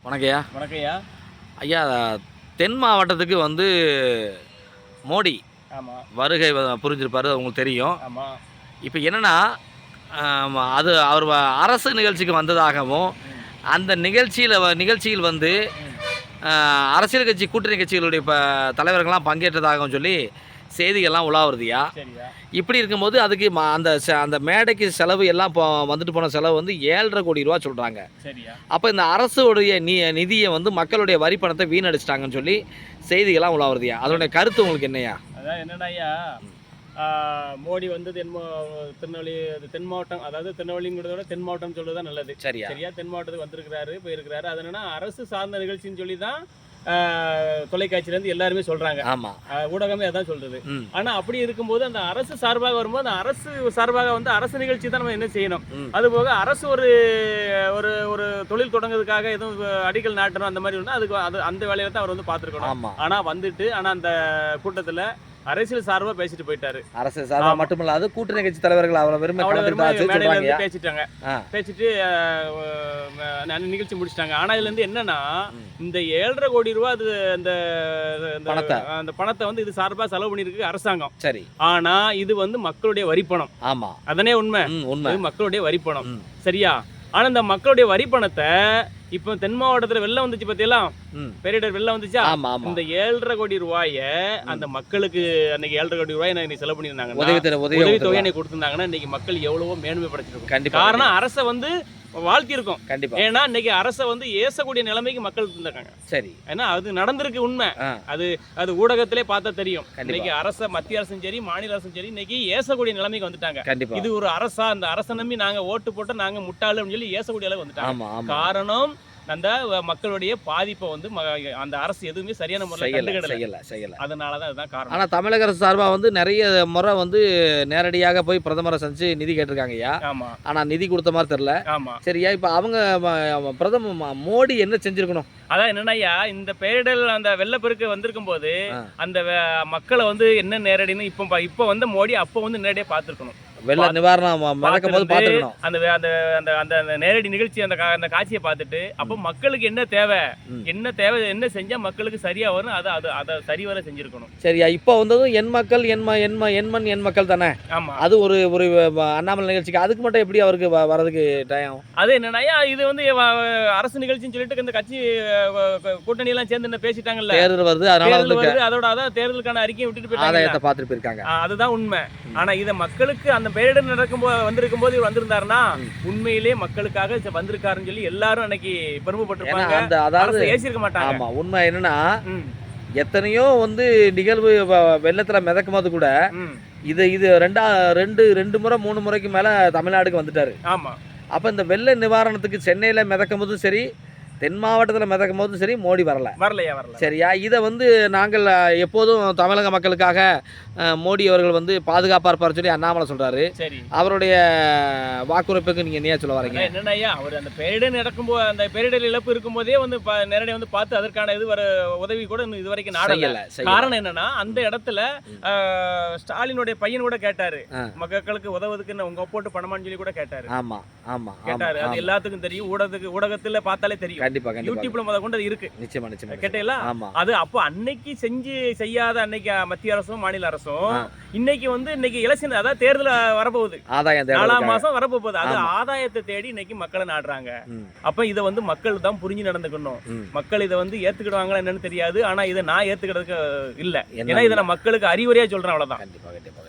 வணக்கய்யா. வணக்கம்யா. ஐயா, தென் மாவட்டத்துக்கு வந்து மோடி ஆமா. வருகை புரிஞ்சிருப்பாரு, அது உங்களுக்கு தெரியும். ஆமா. இப்போ என்னன்னா, அது அவர் அரசு நிகழ்ச்சிக்கு வந்ததாகவும், அந்த நிகழ்ச்சியில் வந்து அரசியல் கட்சி கூட்டணி கட்சிகளுடைய தலைவர்கள்லாம் பங்கேற்றதாகவும் சொல்லி செய்திகள்லாம் உலாவுறதுயா. சரியா. இப்படி இருக்கும்போது அதுக்கு அந்த மேடைக்கு செலவு எல்லாம் வந்துட்டு போன செலவு வந்து 7,5 கோடி ரூபா சொல்கிறாங்க. சரியா. அப்போ இந்த அரசுடைய நிதியை வந்து மக்களுடைய வரி பணத்தை வீணடிச்சிட்டாங்கன்னு சொல்லி செய்திகள்லாம் உலாவுறதுயா. அதனுடைய கருத்து உங்களுக்கு என்னையா? அதான் என்னடாய்யா, மோடி வந்து திருநெல்வேலி தென் மாவட்டம், அதாவது திருநெல்வேலிங்கிறத விட தென் மாவட்டம் சொல்றது தான் நல்லது. சரியா. தென் மாவட்டத்துக்கு வந்திருக்கிறாரு, போயிருக்கிறாரு. அது என்னன்னா அரசு சார்ந்த நிகழ்ச்சின்னு சொல்லி தான் தொலைக்காட்சியிலேருந்து எல்லாருமே சொல்றாங்க. ஆமா, ஊடகமே அதான் சொல்றது. ஆனா அப்படி இருக்கும்போது அந்த அரசு சார்பாக வரும்போது அந்த அரசு சார்பாக வந்து அரசு நிகழ்ச்சி தான் நம்ம என்ன செய்யணும். அதுபோக அரசு ஒரு ஒரு ஒரு தொழில் தொடங்குறதுக்காக எதுவும் அடிக்கல் நாட்டணும் அந்த மாதிரி ஒன்று, அதுக்கு அந்த வேலையில தான் அவர் வந்து பார்த்துருக்கணும். ஆனா வந்துட்டு அந்த கூட்டத்துல அரசியல் சார்பா பேசிட்டு போயிட்டாரு. அரசியல் சார்பா மட்டுமல்லாது கூட்டணி கட்சி தலைவர்கள் அவரை பேசிட்டாங்க. பேசிட்டு நிகழ்ச்சி முடிச்சிட்டாங்க. ஆனா இதுல இருந்து என்னன்னா, இந்த 7,5 கோடி ரூபாய் அந்த பணத்தை வந்து இது சார்பா செலவு பண்ணிருக்கு அரசாங்கம். சரி. ஆனா இது வந்து மக்களுடைய வரிப்பணம். ஆமா, அதனே உண்மை. மக்களுடைய வரிப்பணம். சரியா. ஆனா இந்த மக்களுடைய வரி பணத்தை இப்ப தென் மாவட்டத்துல வெள்ளம் வந்துச்சு பத்தியெல்லாம், பேரிடர் வெள்ளம் வந்துச்சா, இந்த 7,5 கோடி ரூபாய அந்த மக்களுக்கு அன்னைக்கு 7,5 கோடி ரூபாய் இன்னைக்கு செலவு பண்ணிருந்தாங்க, உதவி தொகை கொடுத்திருந்தாங்கன்னா இன்னைக்கு மக்கள் எவ்வளவோ மேன்மை படைச்சிருக்கும். காரணம் அரசை வந்து வாழ்த்தி இருக்கும். கண்டிப்பா. ஏன்னா இன்னைக்கு அரசை வந்து ஏசக்கூடிய நிலைமைக்கு மக்கள் இருந்திருக்காங்க. சரி. ஏன்னா அது நடந்திருக்கு, உண்மை. அது ஊடகத்திலே பார்த்தா தெரியும். இன்னைக்கு அரச மத்திய அரசும் சரி மாநில அரசும் சரி இன்னைக்கு ஏசக்கூடிய நிலைமைக்கு வந்துட்டாங்க. இது ஒரு அரசா, அந்த அரசை நம்பி நாங்க ஓட்டு போட்டு நாங்க முட்டாளு அப்படின்னு சொல்லி ஏசக்கூடிய அளவு வந்துட்டாங்க. காரணம் அந்த மக்களுடைய பாதிப்பை வந்து அந்த அரசு எதுவுமே சரியான முறையில் செய்யல. அதனாலதான் அதுதான் காரணம். ஆனா தமிழக அரசு சார்பா வந்து நிறைய முறை வந்து நேரடியாக போய் பிரதமரை சந்திச்சு நிதி கேட்டிருக்காங்க ஐயா. ஆமா. ஆனா நிதி கொடுத்த மாதிரி தெரியல. ஆமா. சரியா. இப்ப அவங்க பிரதமர் மோடி என்ன செஞ்சிருக்கணும்? அதான் என்னன்னா, இந்த பேரிடர் அந்த வெள்ளப்பெருக்கு வந்திருக்கும் போது அந்த மக்களை வந்து என்ன நேரடின்னு இப்ப வந்து மோடி அப்ப வந்து நேரடியாக பார்த்துருக்கணும். வெள்ள நிவாரணம் அந்த நேரடி நிகழ்ச்சி அந்த காட்சியை பார்த்துட்டு அப்போ மக்களுக்கு என்ன தேவை என்ன செஞ்சா மக்களுக்கு சரியா வரும் அதை சரிவர செஞ்சிருக்கணும். சரியா. இப்போ வந்ததும் என் மக்கள் என் மக்கள் தானே. ஆமா. அது ஒரு ஒரு அண்ணாமலை நிகழ்ச்சிக்கு அதுக்கு மட்டும் எப்படி அவருக்கு வரதுக்கு டைம்? அது என்னன்னா, இது வந்து அரசு நிகழ்ச்சின்னு சொல்லிட்டு இந்த கட்சி கூட்டணி எல்லாம் சேர்ந்து என்ன பேசிட்டாங்கல்ல, தேர்தல் வருது அதோட அதான் தேர்தலுக்கான அறிக்கையை விட்டுட்டு போயிருக்காங்க. அதுதான் உண்மை. ஆனா இதை மக்களுக்கு அந்த பேரிடர் வந்திருக்கும் போது இவர் வந்திருந்தாருன்னா உண்மையிலே மக்களுக்காக வந்திருக்காருன்னு சொல்லி எல்லாரும் அன்னைக்கு பெருமைப்பட்டிருப்பாங்க. அதாவது ஏசிருக்க மாட்டாங்க. ஆமா, உண்மை என்னன்னா, எத்தனையோ வந்து நிகழ்வு வெள்ளத்துல மிதக்கும் போது கூட இது ரெண்டு முறை 3 முறைக்கு மேல தமிழ்நாடுக்கு வந்துட்டாரு. ஆமா. அப்ப இந்த வெள்ள நிவாரணத்துக்கு சென்னையில மிதக்கும் போதும் சரி, தென் மாவட்டத்தில் மிதக்கும் போதும் சரி, மோடி வரல. சரியா. இதை வந்து நாங்கள் எப்போதும் தமிழக மக்களுக்காக மோடி அவர்கள் வந்து பாதுகாப்பாக இருப்பார் சொல்லி அண்ணாமலை சொல்றாரு. சரி. அவருடைய வாக்குறுப்புக்கு நீங்க என்ன சொல்ல வரீங்க? என்னன்னா, அவர் அந்த பேரிடர் நடக்கும்போது, அந்த பேரிடர் இழப்பு இருக்கும் போதே வந்து நேரடியாக வந்து பார்த்து அதற்கான உதவி கூட இது வரைக்கும் நாடல. காரணம் என்னன்னா, அந்த இடத்துல ஸ்டாலினுடைய பையன் கூட கேட்டாரு, மக்களுக்கு உதவுறதுக்கு உங்க போட்டு பணமான்னு சொல்லி கூட கேட்டாரு. ஆமா ஆமா கேட்டாரு. அது எல்லாத்துக்கும் தெரியும். ஊடகத்துல பார்த்தாலே தெரியும். கண்டிப்பா. யூடியூப்ல முத கொண்டு இருக்கு. நிச்சயமா கேட்டீங்களா? அது அப்போ அன்னைக்கு செய்யாத அன்னைக்கு மத்திய அரசும் மாநில அரசும் இன்னைக்கு வந்து எலெக்ஷன், அதாவது தேர்தல் வரப்போகுது, 4ஆம் மாசம் வரப்போகுது. அது ஆதாயத்தை தேடி இன்னைக்கு மக்களை நாடுறாங்க. அப்ப இதை வந்து மக்கள் தான் புரிஞ்சு நடந்துக்கணும். மக்கள் இதை வந்து ஏத்துக்கிடுவாங்களா என்னன்னு தெரியாது. ஆனா இதை நான் ஏத்துக்கிறதுக்கு இல்ல. ஏன்னா இதை நான் மக்களுக்கு அறிவுரையா சொல்றேன். அவ்வளவுதான். கண்டிப்பா.